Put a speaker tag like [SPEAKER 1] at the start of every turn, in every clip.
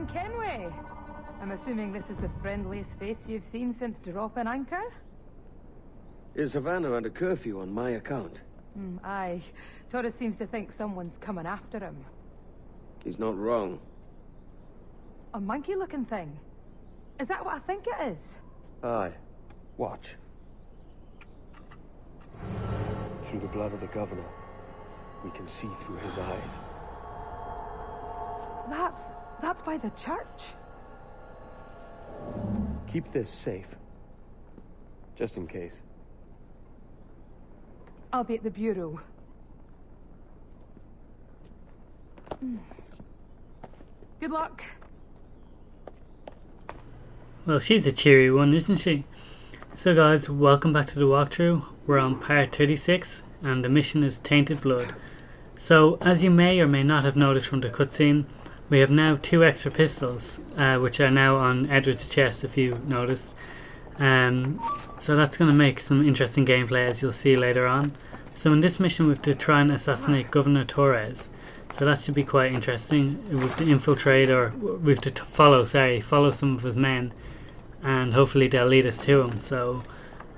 [SPEAKER 1] Haytham Kenway. I'm assuming this is the friendliest face you've seen since dropping anchor?
[SPEAKER 2] Is Havana under curfew on my account?
[SPEAKER 1] Aye. Torres seems to think someone's coming after him.
[SPEAKER 2] He's not wrong.
[SPEAKER 1] A monkey-looking thing? Is that what I think it is?
[SPEAKER 2] Aye. Watch. Through the blood of the governor, we can see through his eyes.
[SPEAKER 1] That's by the church.
[SPEAKER 2] Keep this safe. Just in case.
[SPEAKER 1] I'll be at the bureau. Good luck.
[SPEAKER 3] Well, she's a cheery one, isn't she? So guys, welcome back to the walkthrough. We're on part 36 and the mission is Tainted Blood. So, as you may or may not have noticed from the cutscene, we have now 2 extra pistols, which are now on Edward's chest, if you noticed. So that's going to make some interesting gameplay, as you'll see later on. So in this mission we have to try and assassinate Governor Torres. So that should be quite interesting. We have to infiltrate, or we have to follow some of his men, and hopefully they'll lead us to him. So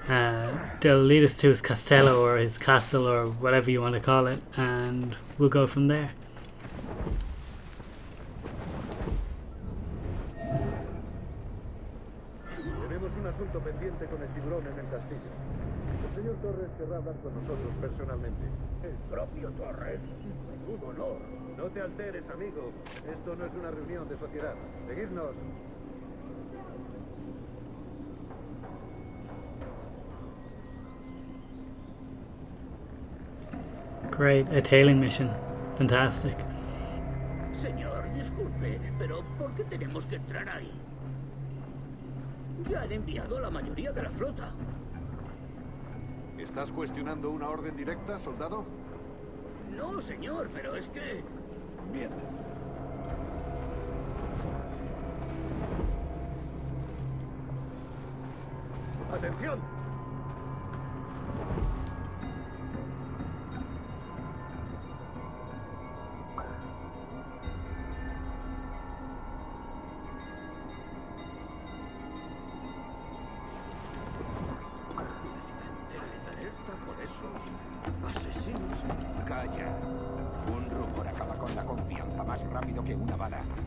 [SPEAKER 3] they'll lead us to his castello, or his castle, or whatever you want to call it, and we'll go from there.
[SPEAKER 4] Asunto pendiente con el tiburón en el castillo. El señor Torres querrá hablar con nosotros personalmente. ¿El propio Torres? Un honor. No te alteres, amigo. Esto no es una reunión de sociedad. Seguidnos.
[SPEAKER 3] Great, a tailing mission. Fantastic.
[SPEAKER 5] Señor, disculpe, pero ¿por qué tenemos que entrar ahí? Ya han enviado a la mayoría de la flota.
[SPEAKER 4] ¿Estás cuestionando una orden directa, soldado?
[SPEAKER 5] No, señor, pero es que...
[SPEAKER 4] Bien. ¡Atención!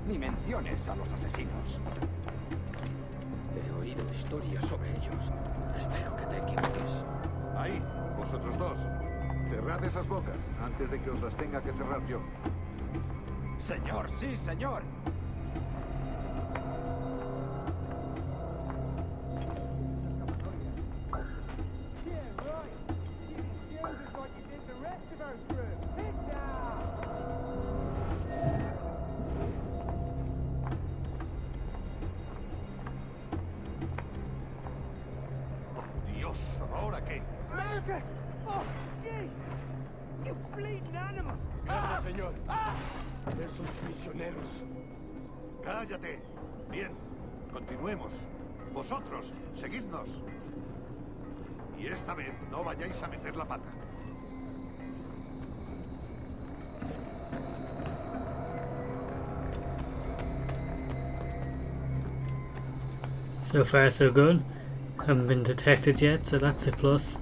[SPEAKER 6] Ni menciones a los asesinos.
[SPEAKER 5] He oído historias sobre ellos. Espero que te equivoques.
[SPEAKER 4] Ahí, vosotros dos. Cerrad esas bocas antes de que os las tenga que cerrar yo.
[SPEAKER 6] Señor, sí, señor.
[SPEAKER 4] Gracias, señor. Esos prisioneros. Cállate. Bien, continuemos. Vosotros, seguidnos. Y esta vez no vayáis a meter la pata.
[SPEAKER 3] So far so good. Haven't been detected yet, so that's a plus.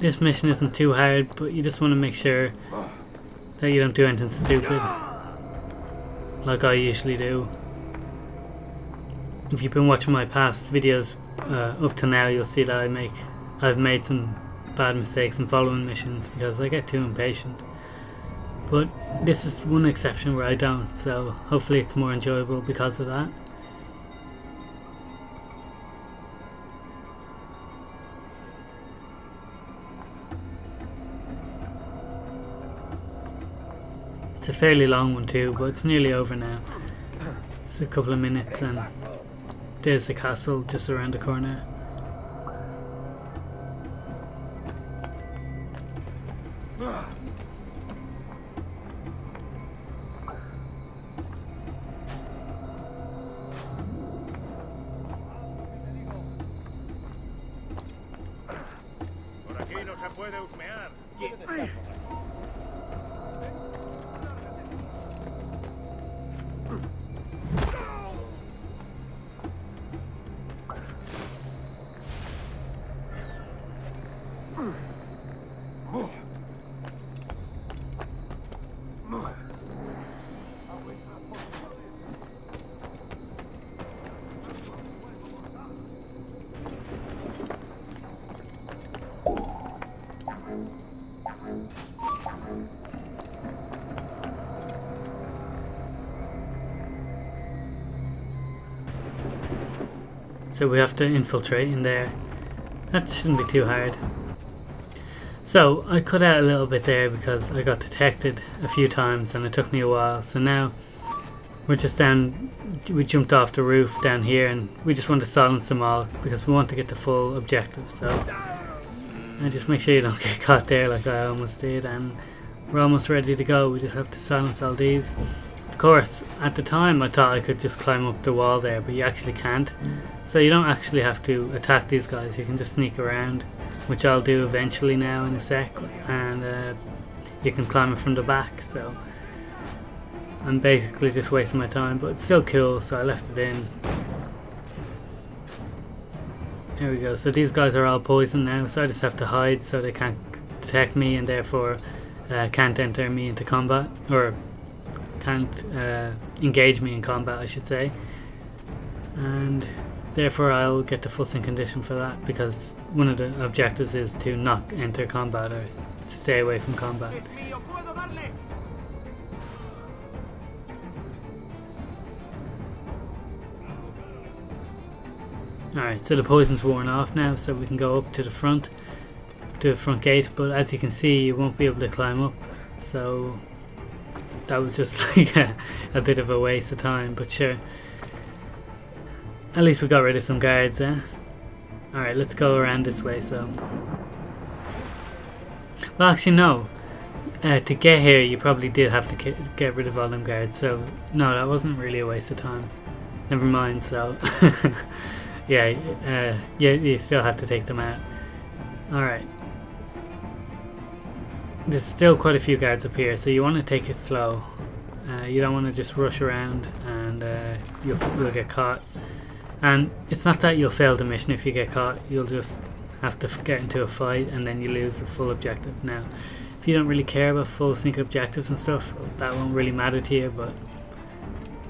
[SPEAKER 3] This mission isn't too hard, but you just want to make sure that you don't do anything stupid, like I usually do. If you've been watching my past videos up to now, you'll see that I've made some bad mistakes in following missions because I get too impatient. But this is one exception where I don't, so hopefully it's more enjoyable because of that. It's a fairly long one too, but it's nearly over now. It's a couple of minutes and there's the castle just around the corner.
[SPEAKER 4] Por aquí no se puede husmear.
[SPEAKER 3] So we have to infiltrate in there. That shouldn't be too hard. So I cut out a little bit there because I got detected a few times and it took me a while. So now we're just down, we jumped off the roof down here and we just want to silence them all because we want to get the full objective. So and just make sure you don't get caught there like I almost did, and we're almost ready to go. We just have to silence all these. Of course, at the time I thought I could just climb up the wall there, but you actually can't. So you don't actually have to attack these guys, you can just sneak around, which I'll do eventually now in a sec, and you can climb it from the back. So I'm basically just wasting my time, but it's still cool, so I left it in. There we go. So these guys are all poisoned now, so I just have to hide so they can't detect me and therefore can't enter me into combat, or can't engage me in combat I should say, and therefore I'll get the full sync condition for that, because one of the objectives is to not enter combat or to stay away from combat. Alright, so the poison's worn off now, so we can go up to the front gate, but as you can see you won't be able to climb up, so that was just like a bit of a waste of time, but sure. At least we got rid of some guards, eh? Alright, let's go around this way, so. Well, actually no. To get here you probably did have to get rid of all them guards, so no, that wasn't really a waste of time. Never mind, so. Yeah, you still have to take them out. Alright. There's still quite a few guards up here, so you want to take it slow. You don't want to just rush around and you'll get caught. And it's not that you'll fail the mission if you get caught, you'll just have to get into a fight and then you lose the full objective. Now, if you don't really care about full sync objectives and stuff, that won't really matter to you, but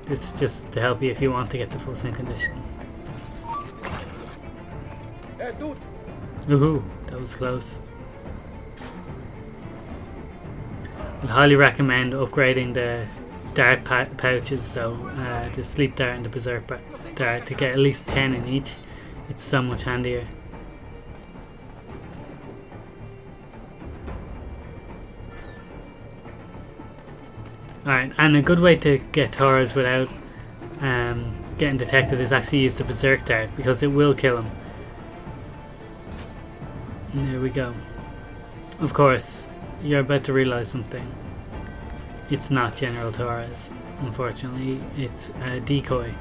[SPEAKER 3] it's just to help you if you want to get the full sync condition. Woohoo, that was close. I'd highly recommend upgrading the dart pouches though, the sleep dart and the berserk dart, to get at least 10 in each. It's so much handier. Alright, and a good way to get Taurus without getting detected is actually use the berserk dart, because it will kill him. And there we go. Of course, you're about to realise something. It's not General Torres, unfortunately. It's a decoy.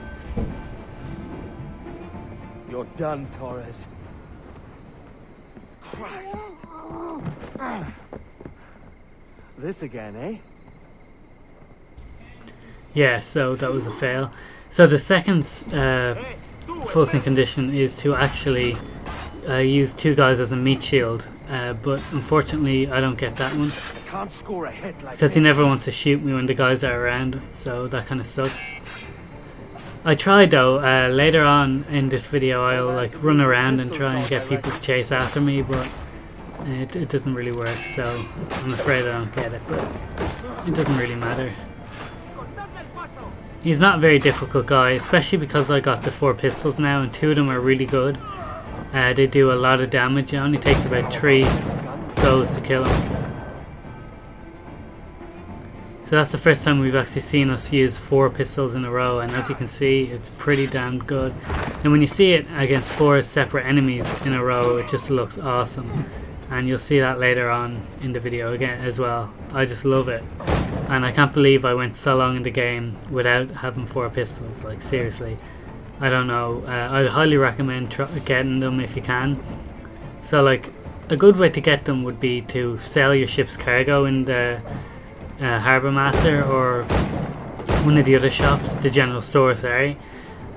[SPEAKER 2] You're done, Torres. This again, eh?
[SPEAKER 3] Yeah, so that was a fail. So the second full sync condition is to actually use two guys as a meat shield, but unfortunately I don't get that one
[SPEAKER 2] Can't score a hit like
[SPEAKER 3] because he never wants to shoot me when the guys are around, so that kind of sucks. I tried though, later on in this video I'll like run around and try and get people to chase after me, but it doesn't really work, so I'm afraid I don't get it, but it doesn't really matter. He's not a very difficult guy, especially because I got the 4 pistols now and 2 of them are really good. They do a lot of damage. It only takes about 3 goes to kill him. So that's the first time we've actually seen us use 4 pistols in a row, and as you can see it's pretty damn good. And when you see it against 4 separate enemies in a row, it just looks awesome, and you'll see that later on in the video again as well. I just love it, and I can't believe I went so long in the game without having 4 pistols. Like seriously, I don't know. I'd highly recommend getting them if you can. So like a good way to get them would be to sell your ship's cargo in the Harbour Master or one of the other shops, the general store, sorry,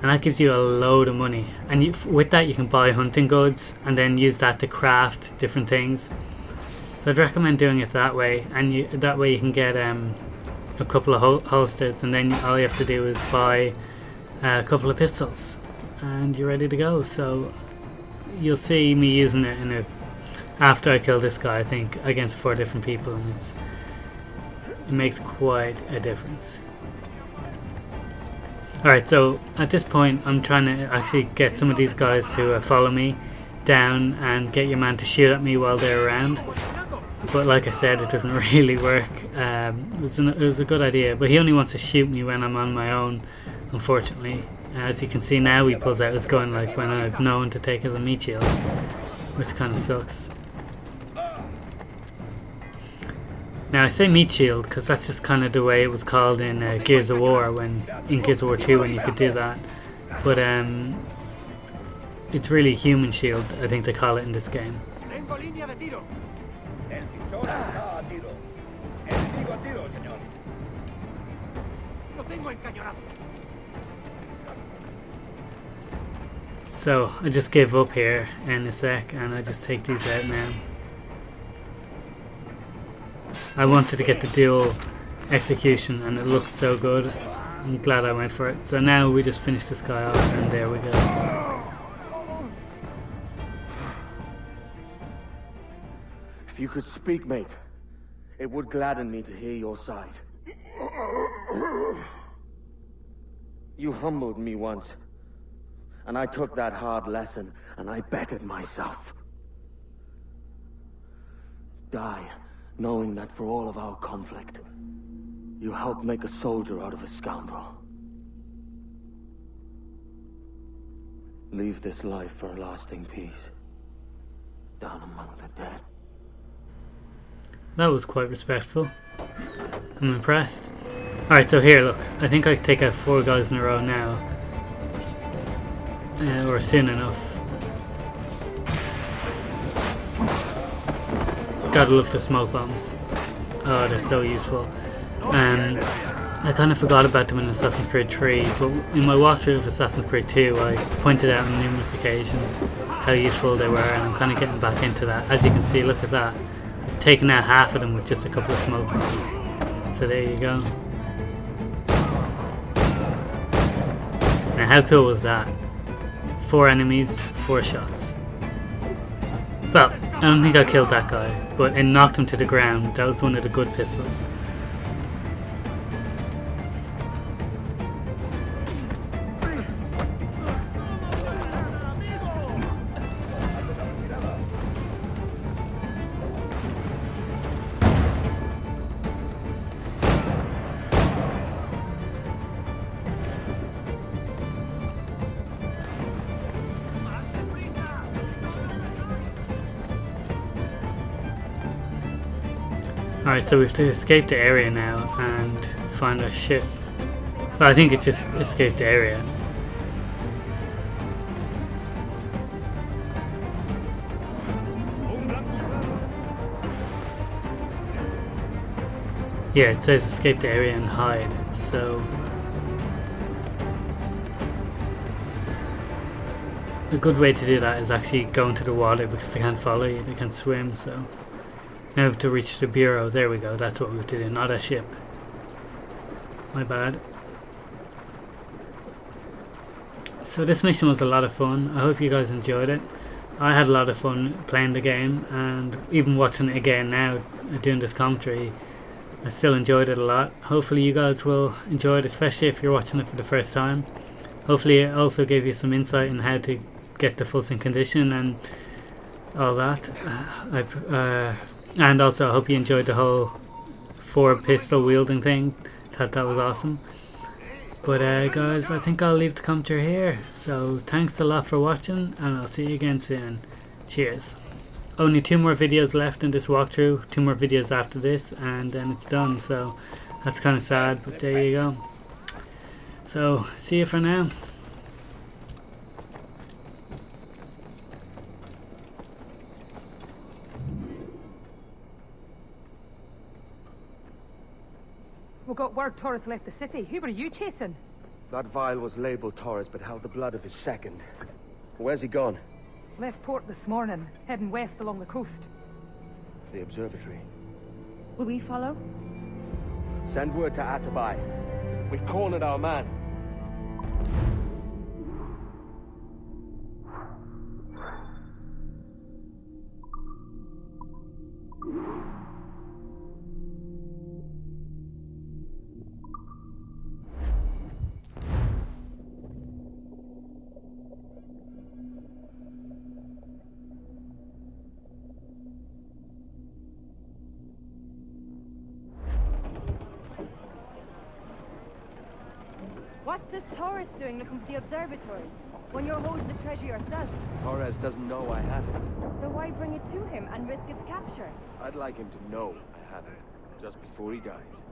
[SPEAKER 3] and that gives you a load of money, and with that you can buy hunting goods and then use that to craft different things. So I'd recommend doing it that way, and that way you can get a couple of holsters, and then all you have to do is buy a couple of pistols and you're ready to go. So you'll see me using it after I kill this guy, I think, against 4 different people, and it makes quite a difference. Alright, so at this point I'm trying to actually get some of these guys to follow me down and get your man to shoot at me while they're around. But like I said, it doesn't really work. It was a good idea, but he only wants to shoot me when I'm on my own, unfortunately. As you can see now, he pulls out his gun like when I've known to take as a meat shield, which kind of sucks. Now I say meat shield because that's just kind of the way it was called in Gears of War, in Gears of War 2 when you could do that. But it's really human shield, I think they call it in this game.
[SPEAKER 4] Tengo línea de tiro. El pichón está a tiro. Enemigo a tiro, señor. Lo tengo encañonado.
[SPEAKER 3] So I just gave up here in a sec and I just take these out now. I wanted to get the dual execution and it looks so good. I'm glad I went for it. So now we just finish this guy off and there we go.
[SPEAKER 7] If you could speak, mate, it would gladden me to hear your side. You humbled me once, and I took that hard lesson and I bettered myself. Die knowing that for all of our conflict, you helped make a soldier out of a scoundrel. Leave this life for a lasting peace, down among the dead.
[SPEAKER 3] That was quite respectful. I'm impressed. Alright, so here, look. I think I can take out 4 guys in a row now. Or soon enough. Gotta love the smoke bombs. Oh, they're so useful. I kind of forgot about them in Assassin's Creed 3, but in my walkthrough of Assassin's Creed 2 I pointed out on numerous occasions how useful they were, and I'm kind of getting back into that. As you can see, look at that. I've taken out half of them with just a couple of smoke bombs. So there you go. Now how cool was that? 4 enemies, 4 shots. Well, I don't think I killed that guy, but it knocked him to the ground. That was one of the good pistols. Alright, so we have to escape the area now and find our ship. Well, I think it's just escape the area. Yeah, it says escape the area and hide, so... a good way to do that is actually go into the water because they can't follow you, they can't swim, so... now we have to reach the bureau. There we go, that's what we have to do, not a ship. My bad. So this mission was a lot of fun. I hope you guys enjoyed it. I had a lot of fun playing the game, and even watching it again now, doing this commentary, I still enjoyed it a lot. Hopefully you guys will enjoy it, especially if you're watching it for the first time. Hopefully it also gave you some insight in how to get the full sync condition and all that. And also I hope you enjoyed the whole 4 pistol wielding thing. Thought that was awesome. But guys, I think I'll leave the commentary here. So thanks a lot for watching, and I'll see you again soon. Cheers. Only 2 more videos left in this walkthrough, 2 more videos after this, and then it's done. So that's kind of sad, but there you go. So see you for now.
[SPEAKER 1] We got word Torres left the city. Who were you chasing?
[SPEAKER 2] That vial was labeled Torres, but held the blood of his second. Where's he gone?
[SPEAKER 1] Left port this morning, heading west along the coast.
[SPEAKER 2] The observatory.
[SPEAKER 1] Will we follow?
[SPEAKER 2] Send word to Atabai. We've cornered our man.
[SPEAKER 1] this Taurus doing looking for the observatory? When you're holding the treasure yourself?
[SPEAKER 2] Torres doesn't know I have it.
[SPEAKER 1] So why bring it to him and risk its capture?
[SPEAKER 2] I'd like him to know I have it, just before he dies.